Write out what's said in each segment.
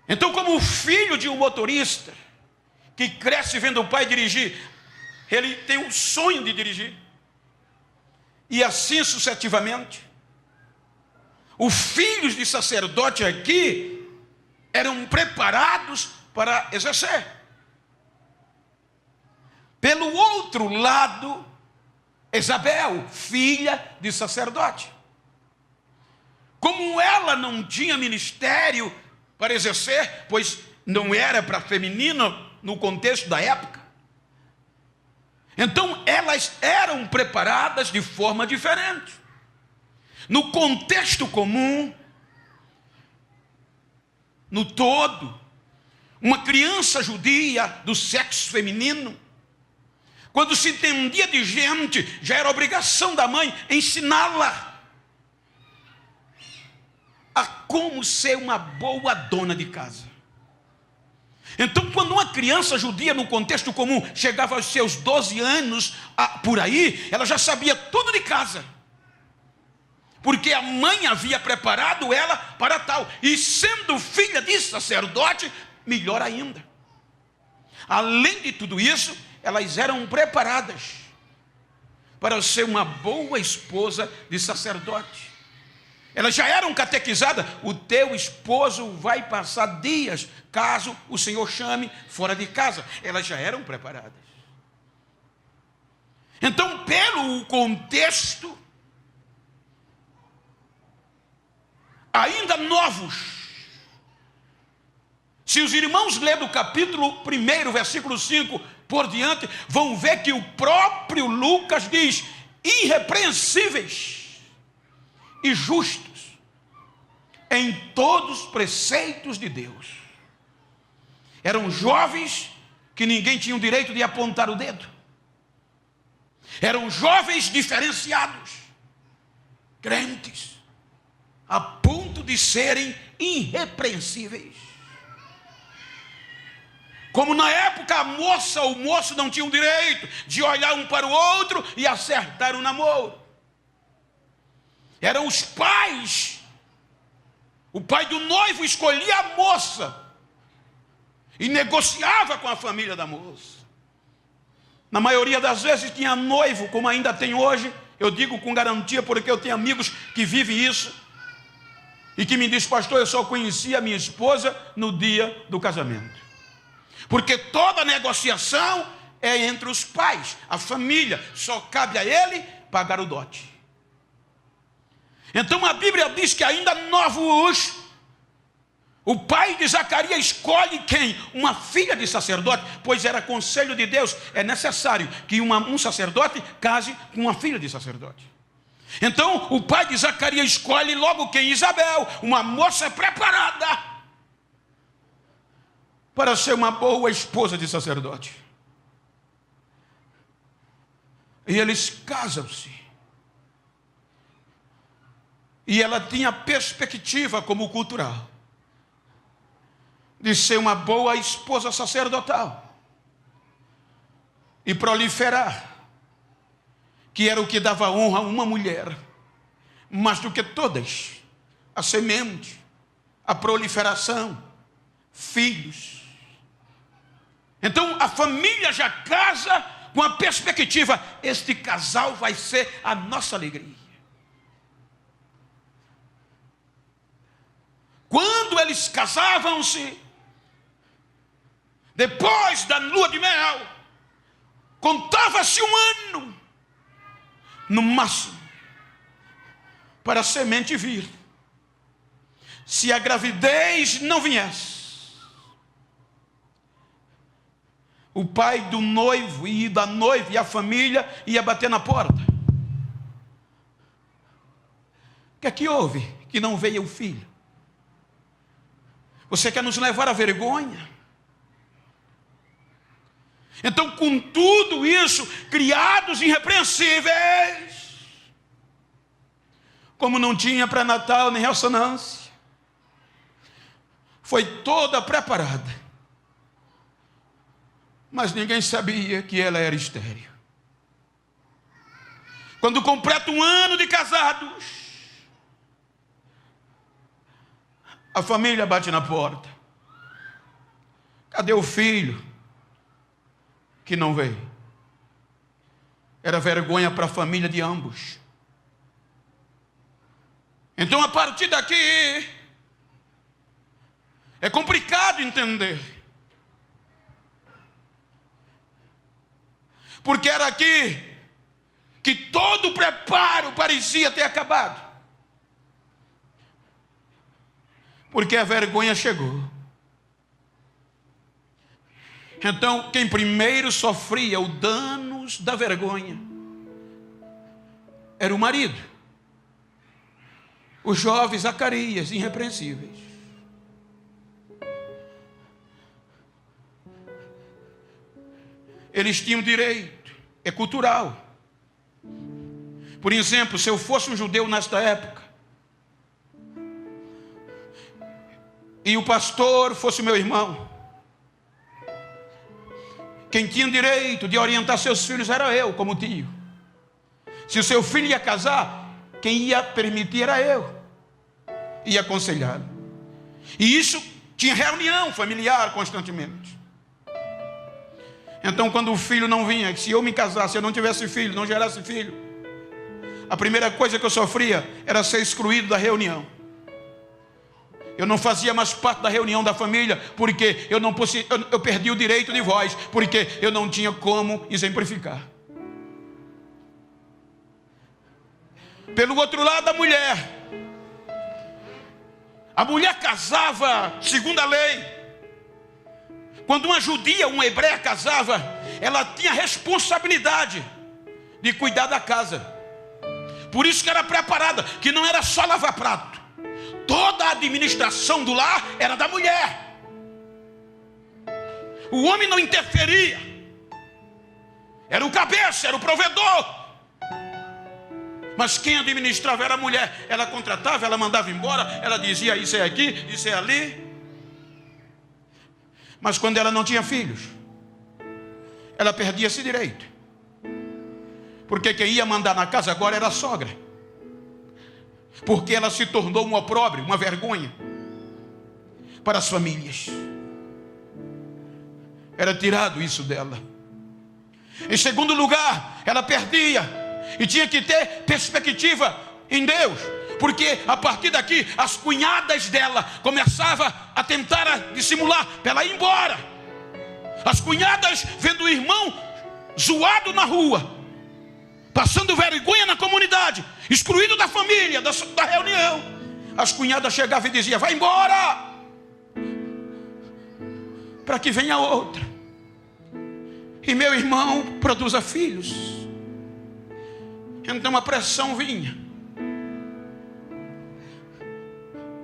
Então, como o filho de um motorista que cresce vendo o pai dirigir, ele tem o sonho de dirigir. E assim sucessivamente. Os filhos de sacerdote aqui eram preparados para exercer. Pelo outro lado, Isabel, filha de sacerdote. Como ela não tinha ministério para exercer, pois não era para feminino no contexto da época, então elas eram preparadas de forma diferente. No contexto comum, no todo, uma criança judia do sexo feminino, quando se entendia de gente, já era obrigação da mãe ensiná-la a como ser uma boa dona de casa. Então, quando uma criança judia no contexto comum chegava aos seus 12 anos, por aí, ela já sabia tudo de casa, porque a mãe havia preparado ela para tal, e sendo filha de sacerdote, melhor ainda. Além de tudo isso, elas eram preparadas para ser uma boa esposa de sacerdote. Elas já eram catequizadas. O teu esposo vai passar dias, caso o Senhor chame, fora de casa. Elas já eram preparadas. Então, pelo contexto, ainda novos. Se os irmãos lerem do capítulo 1, versículo 5 por diante, vão ver que o próprio Lucas diz: irrepreensíveis e justos em todos os preceitos de Deus. Eram jovens que ninguém tinha o direito de apontar o dedo. Eram jovens diferenciados, crentes, a ponto de serem irrepreensíveis. Como na época a moça ou o moço não tinham o direito de olhar um para o outro e acertar o namoro. Eram os pais. O pai do noivo escolhia a moça e negociava com a família da moça. Na maioria das vezes tinha noivo, como ainda tem hoje. Eu digo com garantia porque eu tenho amigos que vivem isso e que me diz: pastor, eu só conheci a minha esposa no dia do casamento. Porque toda negociação é entre os pais, a família, só cabe a ele pagar o dote. Então a Bíblia diz que ainda novos, o pai de Zacarias escolhe quem? Uma filha de sacerdote, pois era conselho de Deus, é necessário que um sacerdote case com uma filha de sacerdote. Então o pai de Zacarias escolhe logo quem? Isabel, uma moça preparada para ser uma boa esposa de sacerdote. E eles casam-se. E ela tinha perspectiva como cultural de ser uma boa esposa sacerdotal e proliferar, que era o que dava honra a uma mulher, mais do que todas, a semente, a proliferação, filhos. Então a família já casa com a perspectiva: este casal vai ser a nossa alegria. Quando eles casavam-se, depois da lua de mel, contava-se um ano, no máximo, para a semente vir. Se a gravidez não viesse, o pai do noivo e da noiva e a família ia bater na porta. O que é que houve que não veio o filho? Você quer nos levar à vergonha? Então, com tudo isso, criados irrepreensíveis, como não tinha pré-natal nem ressonância, foi toda preparada, mas ninguém sabia que ela era estéril. Quando completa um ano de casados, a família bate na porta. Cadê o filho que não veio? Era vergonha para a família de ambos. Então, a partir daqui, é complicado entender. Porque era aqui que todo o preparo parecia ter acabado. Porque a vergonha chegou. Então, quem primeiro sofria os danos da vergonha era o marido. Os jovens Zacarias, irrepreensíveis. Eles tinham direito, é cultural. Por exemplo, se eu fosse um judeu nesta época, e o pastor fosse meu irmão, quem tinha direito de orientar seus filhos era eu, como tio. Se o seu filho ia casar, quem ia permitir era eu. Ia aconselhá-lo. E isso tinha reunião familiar constantemente. Então, quando o filho não vinha, se eu me casasse, se eu não tivesse filho, não gerasse filho, a primeira coisa que eu sofria era ser excluído da reunião. Eu não fazia mais parte da reunião da família, porque eu perdi o direito de voz, porque eu não tinha como exemplificar. Pelo outro lado, a mulher casava segundo a lei. Quando uma judia, uma hebreia casava, ela tinha responsabilidade de cuidar da casa. Por isso que era preparada, que não era só lavar prato. Toda a administração do lar era da mulher. O homem não interferia. Era o cabeça, era o provedor. Mas quem administrava era a mulher. Ela contratava, ela mandava embora, ela dizia isso é aqui, isso é ali. Mas quando ela não tinha filhos, ela perdia esse direito. Porque quem ia mandar na casa agora era a sogra. Porque ela se tornou um opróbrio, uma vergonha para as famílias. Era tirado isso dela. Em segundo lugar, ela perdia e tinha que ter perspectiva em Deus. Porque a partir daqui, as cunhadas dela começavam a tentar dissimular para ela ir embora. As cunhadas vendo o irmão zoado na rua, passando vergonha na comunidade, excluído da família, da reunião. As cunhadas chegavam e diziam: vai embora, para que venha outra, e meu irmão produza filhos. Então a pressão vinha.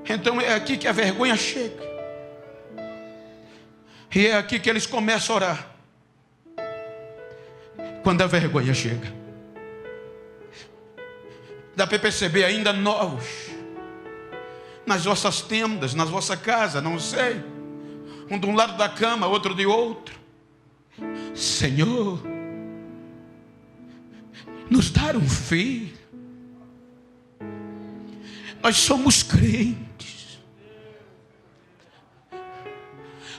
Então é aqui que a vergonha chega. E é aqui que eles começam a orar. Quando a vergonha chega. Dá para perceber ainda novos. Nas vossas tendas, nas vossas casas, não sei. Um de um lado da cama, outro de outro. Senhor, nos dar um filho. Nós somos crentes.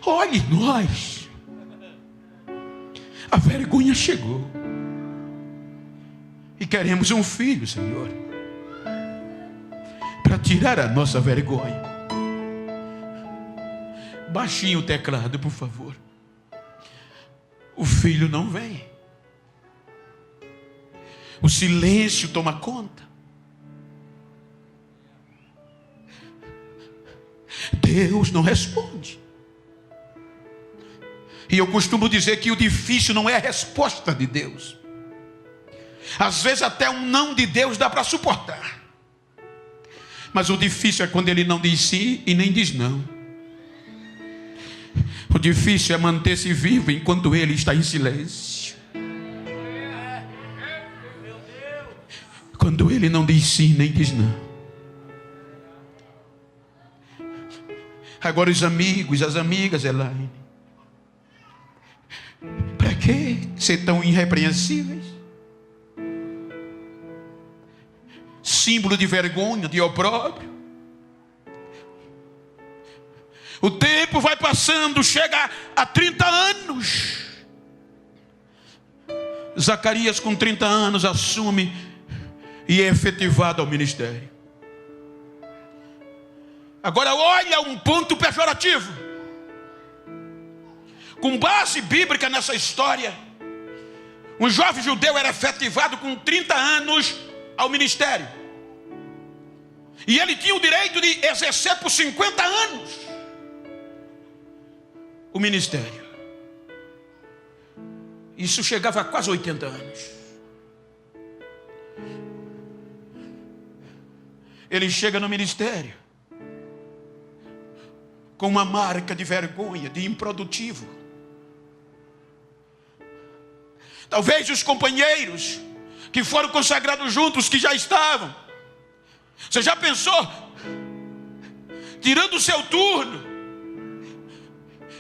Olhe nós. A vergonha chegou. E queremos um filho, Senhor, para tirar a nossa vergonha. Baixinho o teclado, por favor. O filho não vem. O silêncio toma conta. Deus não responde. E eu costumo dizer que o difícil não é a resposta de Deus. Às vezes até um não de Deus dá para suportar. Mas o difícil é quando Ele não diz sim e nem diz não. O difícil é manter-se vivo enquanto Ele está em silêncio. Quando Ele não diz sim nem diz não. Agora os amigos, as amigas, Elaine, para que ser tão irrepreensíveis? Símbolo de vergonha, de opróbrio. O tempo vai passando, chega a 30 anos. Zacarias, com 30 anos, assume e é efetivado ao ministério. Agora olha um ponto pejorativo. Com base bíblica nessa história, um jovem judeu era efetivado com 30 anos ao ministério. E ele tinha o direito de exercer por 50 anos o ministério. Isso chegava a quase 80 anos. Ele chega no ministério com uma marca de vergonha, de improdutivo. Talvez os companheiros que foram consagrados juntos, que já estavam. Você já pensou? Tirando o seu turno,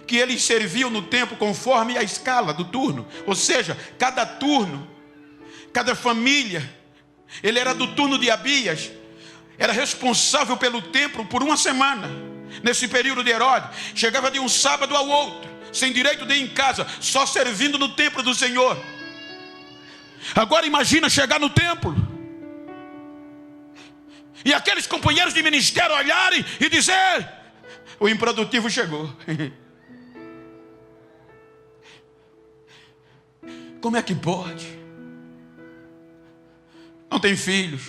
que eles serviam no templo conforme a escala do turno. Ou seja, cada turno, cada família, ele era do turno de Abias, era responsável pelo templo por uma semana. Nesse período de Herodes, chegava de um sábado ao outro, sem direito de ir em casa, só servindo no templo do Senhor. Agora imagina chegar no templo e aqueles companheiros de ministério olharem e dizer: o improdutivo chegou. Como é que pode? Não tem filhos,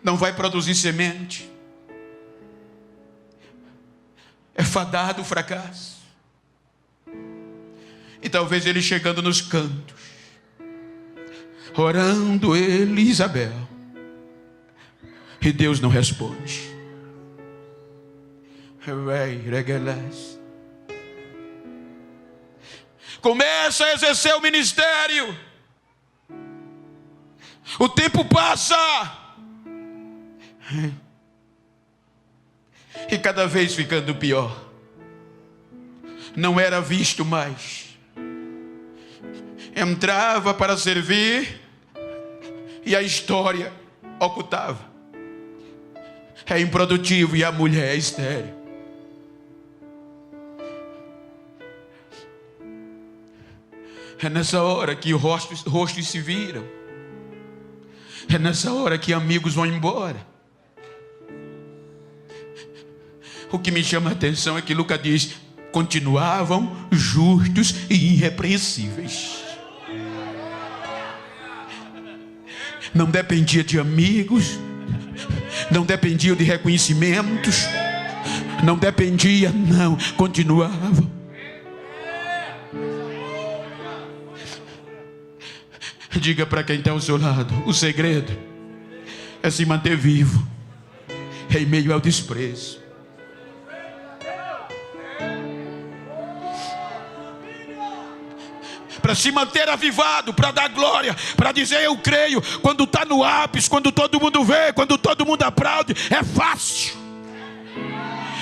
não vai produzir semente, é fadado o fracasso. E talvez ele chegando nos cantos, orando ele e Isabel, e Deus não responde. Começa a exercer o ministério, o tempo passa, e cada vez ficando pior. Não era visto mais. Entrava para servir e a história ocultava. É improdutivo e a mulher é estéril. É nessa hora que rostos se viram. É nessa hora que amigos vão embora. O que me chama a atenção é que Lucas diz: continuavam justos e irrepreensíveis. Não dependia de amigos, não dependia de reconhecimentos, não dependia, não, continuavam. Diga para quem está ao seu lado: o segredo é se manter vivo em meio ao desprezo. Para se manter avivado, para dar glória, para dizer eu creio, quando está no ápice, quando todo mundo vê, quando todo mundo aplaude, é fácil.